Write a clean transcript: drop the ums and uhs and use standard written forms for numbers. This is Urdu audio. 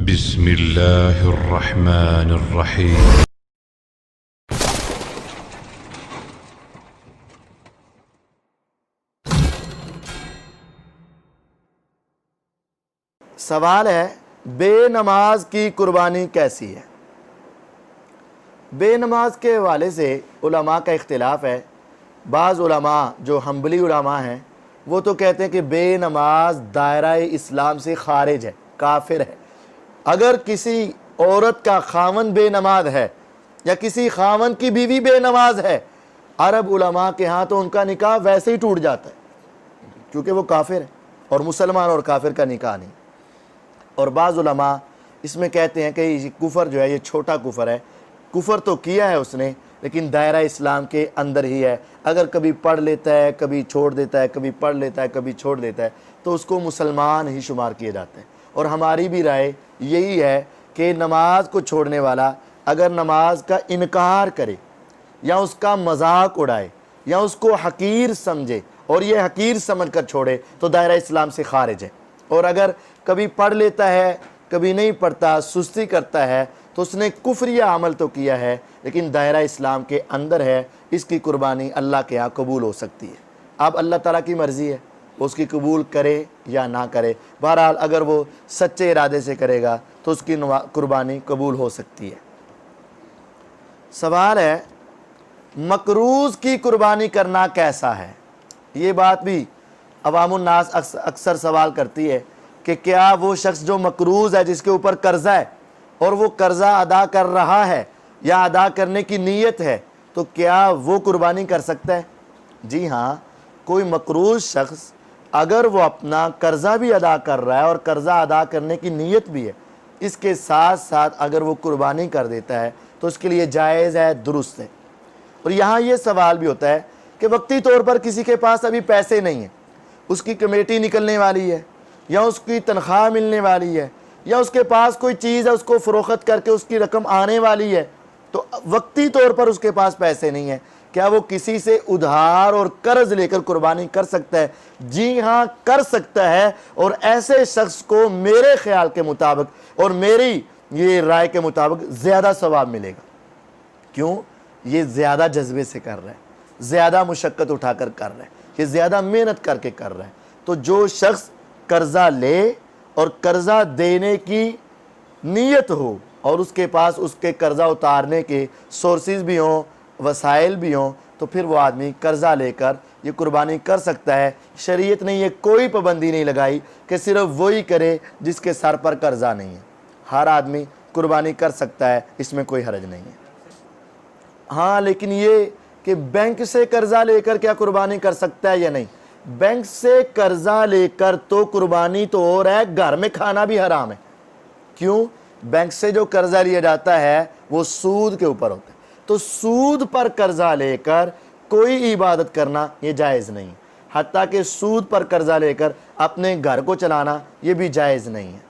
بسم الله الرحمن الرحيم. سوال ہے بے نماز کی قربانی کیسی ہے؟ بے نماز کے حوالے سے علماء کا اختلاف ہے۔ بعض علماء جو حنبلی علماء ہیں وہ تو کہتے ہیں کہ بے نماز دائرہ اسلام سے خارج ہے، کافر ہے۔ اگر کسی عورت کا خاوند بے نماز ہے یا کسی خاوند کی بیوی بے نماز ہے، عرب علماء کے ہاں تو ان کا نکاح ویسے ہی ٹوٹ جاتا ہے کیونکہ وہ کافر ہے، اور مسلمان اور کافر کا نکاح نہیں۔ اور بعض علماء اس میں کہتے ہیں کہ یہ کفر جو ہے یہ چھوٹا کفر ہے، کفر تو کیا ہے اس نے لیکن دائرہ اسلام کے اندر ہی ہے۔ اگر کبھی پڑھ لیتا ہے، کبھی چھوڑ دیتا ہے، کبھی پڑھ لیتا ہے، کبھی چھوڑ دیتا ہے تو اس کو مسلمان ہی شمار کیے جاتے ہیں۔ اور ہماری بھی رائے یہی ہے کہ نماز کو چھوڑنے والا اگر نماز کا انکار کرے یا اس کا مذاق اڑائے یا اس کو حقیر سمجھے اور یہ حقیر سمجھ کر چھوڑے تو دائرہ اسلام سے خارج ہے۔ اور اگر کبھی پڑھ لیتا ہے، کبھی نہیں پڑھتا، سستی کرتا ہے تو اس نے کفریہ عمل تو کیا ہے لیکن دائرہ اسلام کے اندر ہے، اس کی قربانی اللہ کے ہاں قبول ہو سکتی ہے۔ اب اللہ تعالیٰ کی مرضی ہے اس کی قبول کرے یا نہ کرے۔ بہرحال اگر وہ سچے ارادے سے کرے گا تو اس کی قربانی قبول ہو سکتی ہے۔ سوال ہے مکروز کی قربانی کرنا کیسا ہے؟ یہ بات بھی عوام الناس اکثر سوال کرتی ہے کہ کیا وہ شخص جو مکروز ہے، جس کے اوپر قرضہ ہے اور وہ قرضہ ادا کر رہا ہے یا ادا کرنے کی نیت ہے، تو کیا وہ قربانی کر سکتا ہے؟ جی ہاں، کوئی مقروض شخص اگر وہ اپنا قرضہ بھی ادا کر رہا ہے اور قرضہ ادا کرنے کی نیت بھی ہے، اس کے ساتھ ساتھ اگر وہ قربانی کر دیتا ہے تو اس کے لیے جائز ہے، درست ہے۔ اور یہاں یہ سوال بھی ہوتا ہے کہ وقتی طور پر کسی کے پاس ابھی پیسے نہیں ہیں، اس کی کمیٹی نکلنے والی ہے یا اس کی تنخواہ ملنے والی ہے یا اس کے پاس کوئی چیز ہے اس کو فروخت کر کے اس کی رقم آنے والی ہے، تو وقتی طور پر اس کے پاس پیسے نہیں ہیں، کیا وہ کسی سے ادھار اور قرض لے کر قربانی کر سکتا ہے؟ جی ہاں، کر سکتا ہے۔ اور ایسے شخص کو میرے خیال کے مطابق اور میری یہ رائے کے مطابق زیادہ ثواب ملے گا۔ کیوں؟ یہ زیادہ جذبے سے کر رہا ہے، زیادہ مشقت اٹھا کر کر رہا ہے، یہ زیادہ محنت کر کے کر رہا ہے۔ تو جو شخص قرضہ لے اور قرضہ دینے کی نیت ہو اور اس کے پاس اس کے قرضہ اتارنے کے سورسز بھی ہوں، وسائل بھی ہوں، تو پھر وہ آدمی قرضہ لے کر یہ قربانی کر سکتا ہے۔ شریعت نے یہ کوئی پابندی نہیں لگائی کہ صرف وہی کرے جس کے سر پر قرضہ نہیں ہے، ہر آدمی قربانی کر سکتا ہے، اس میں کوئی حرج نہیں ہے۔ ہاں، لیکن یہ کہ بینک سے قرضہ لے کر کیا قربانی کر سکتا ہے یا نہیں؟ بینک سے قرضہ لے کر تو قربانی تو اور ہے، گھر میں کھانا بھی حرام ہے۔ کیوں؟ بینک سے جو قرضہ لیا جاتا ہے وہ سود کے اوپر ہوتا ہے، تو سود پر قرضہ لے کر کوئی عبادت کرنا یہ جائز نہیں، حتیٰ کہ سود پر قرضہ لے کر اپنے گھر کو چلانا یہ بھی جائز نہیں ہے۔